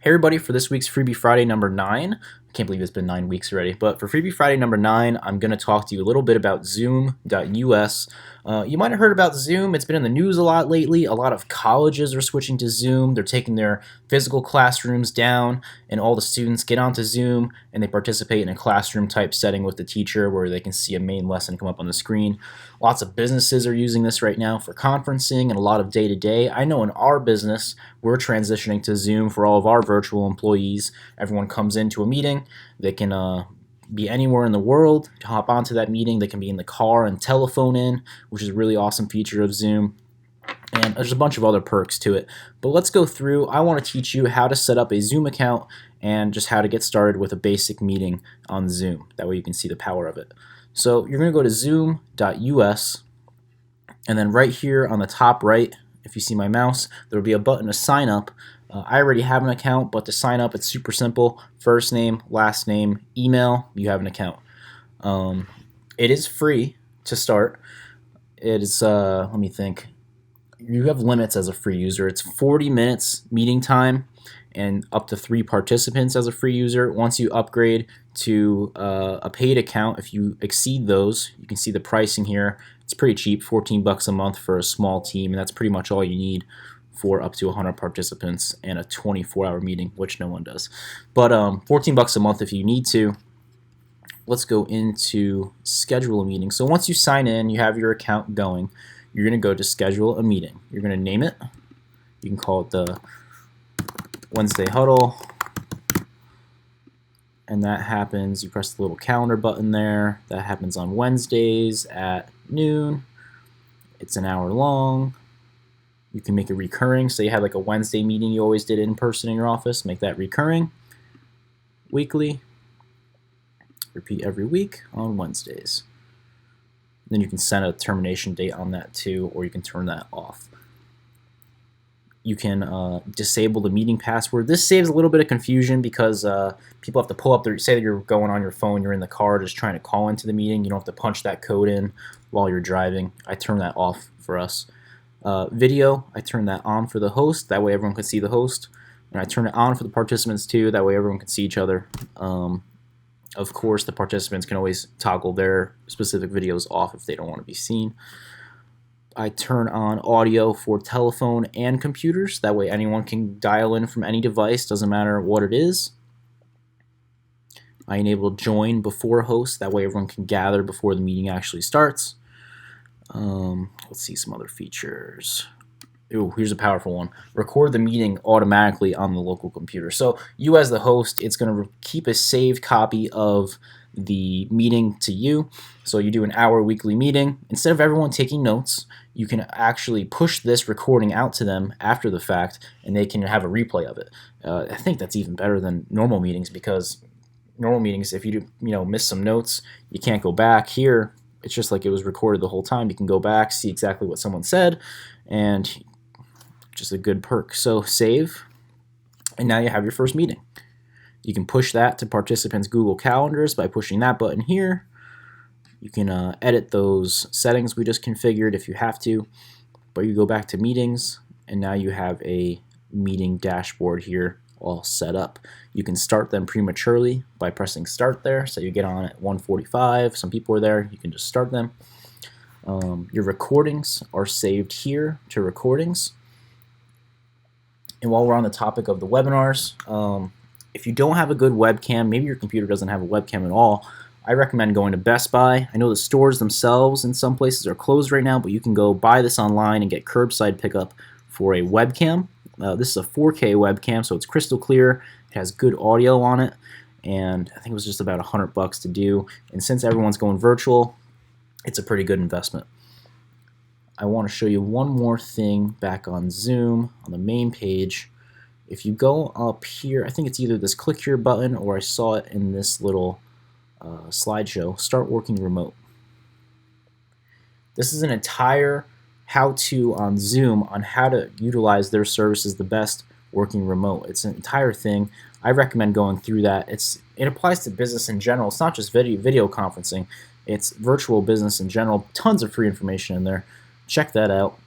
Hey everybody, for this week's Freebie Friday number 9, I can't believe it's been 9 weeks already, but for Freebie Friday number 9, I'm going to talk to you a little bit about Zoom.us. You might have heard about Zoom. It's been in the news a lot lately. A lot of colleges are switching to Zoom. They're taking their physical classrooms down, and all the students get onto Zoom, and they participate in a classroom type setting with the teacher where they can see a main lesson come up on the screen. Lots of businesses are using this right now for conferencing and a lot of day-to-day. I know in our business, we're transitioning to Zoom for all of our virtual employees. Everyone comes into a meeting. They can be anywhere in the world to hop onto that meeting. They can be in the car and telephone in, which is a really awesome feature of Zoom. And there's a bunch of other perks to it. But let's go through. I want to teach you how to set up a Zoom account and just how to get started with a basic meeting on Zoom. That way you can see the power of it. So you're going to go to zoom.us, and then right here on the top right, if you see my mouse, there will be a button to sign up. I already have an account, but to sign up, it's super simple. First name, last name, email, you have an account. It is free to start. It is, let me think. You have limits as a free user. It's 40 minutes meeting time and up to 3 participants as a free user. Once you upgrade to a paid account, if you exceed those, you can see the pricing here. It's pretty cheap, 14 bucks a month for a small team, and that's pretty much all you need for up to 100 participants and a 24-hour meeting, which no one does. But 14 bucks a month if you need to. Let's go into schedule a meeting. So once you sign in, you have your account going, you're going to go to schedule a meeting. You're going to name it. You can call it the Wednesday Huddle. And that happens, you press the little calendar button there. That happens on Wednesdays at noon. It's an hour long. You can make it recurring. So you have like a Wednesday meeting you always did in person in your office. Make that recurring. Weekly. Repeat every week on Wednesdays. Then you can set a termination date on that too, or you can turn that off. You can disable the meeting password. This saves a little bit of confusion because people have to pull up their, say that you're going on your phone, you're in the car just trying to call into the meeting. You don't have to punch that code in while you're driving. I turn that off for us. Video, I turn that on for the host. That way everyone can see the host. And I turn it on for the participants too. That way everyone can see each other. Of course, the participants can always toggle their specific videos off if they don't want to be seen. I turn on audio for telephone and computers. That way anyone can dial in from any device, doesn't matter what it is. I enable join before host. That way everyone can gather before the meeting actually starts. Let's see some other features. Ooh, here's a powerful one. Record the meeting automatically on the local computer. So you as the host, it's going to keep a saved copy of the meeting to you. So you do an hour weekly meeting. Instead of everyone taking notes, you can actually push this recording out to them after the fact, and they can have a replay of it. I think that's even better than normal meetings, because normal meetings, if you miss some notes, you can't go back. Here, it's just like it was recorded the whole time. You can go back, see exactly what someone said, and just a good perk. So save, and now you have your first meeting. You can push that to participants' Google Calendars by pushing that button here. You can edit those settings we just configured if you have to, but you go back to meetings, and now you have a meeting dashboard here all set up. You can start them prematurely by pressing start there. So you get on at 1:45, some people are there, you can just start them. Your recordings are saved here to recordings. And while we're on the topic of the webinars, if you don't have a good webcam, maybe your computer doesn't have a webcam at all, I recommend going to Best Buy. I know the stores themselves in some places are closed right now, but you can go buy this online and get curbside pickup for a webcam. This is a 4K webcam, so it's crystal clear. It has good audio on it, and I think it was just about 100 bucks to do. And since everyone's going virtual, it's a pretty good investment. I want to show you one more thing back on Zoom on the main page. If you go up here, I think it's either this click here button or I saw it in this little slideshow, start working remote. This is an entire how-to on Zoom on how to utilize their services the best working remote. It's an entire thing. I recommend going through that. It applies to business in general. It's not just video conferencing. It's virtual business in general. Tons of free information in there. Check that out.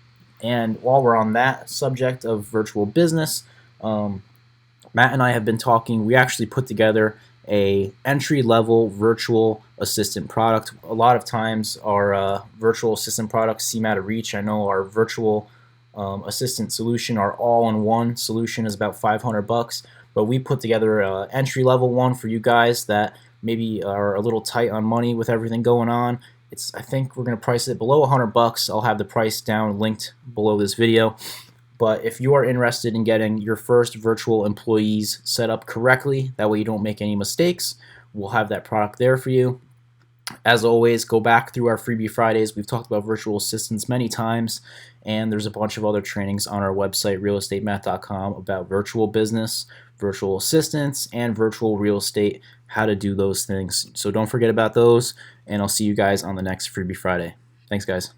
And while we're on that subject of virtual business, Matt and I have been talking. We actually put together a entry-level virtual assistant product. A lot of times our virtual assistant products seem out of reach. I know our virtual assistant solution, our all-in-one solution, is about 500 bucks, but we put together an entry-level one for you guys that maybe are a little tight on money with everything going on. I think we're going to price it below 100 bucks. I'll have the price down linked below this video. But if you are interested in getting your first virtual employees set up correctly, that way you don't make any mistakes, we'll have that product there for you. As always, go back through our Freebie Fridays. We've talked about virtual assistants many times, and there's a bunch of other trainings on our website, realestatemath.com, about virtual business, virtual assistants, and virtual real estate, how to do those things. So don't forget about those, and I'll see you guys on the next Freebie Friday. Thanks, guys.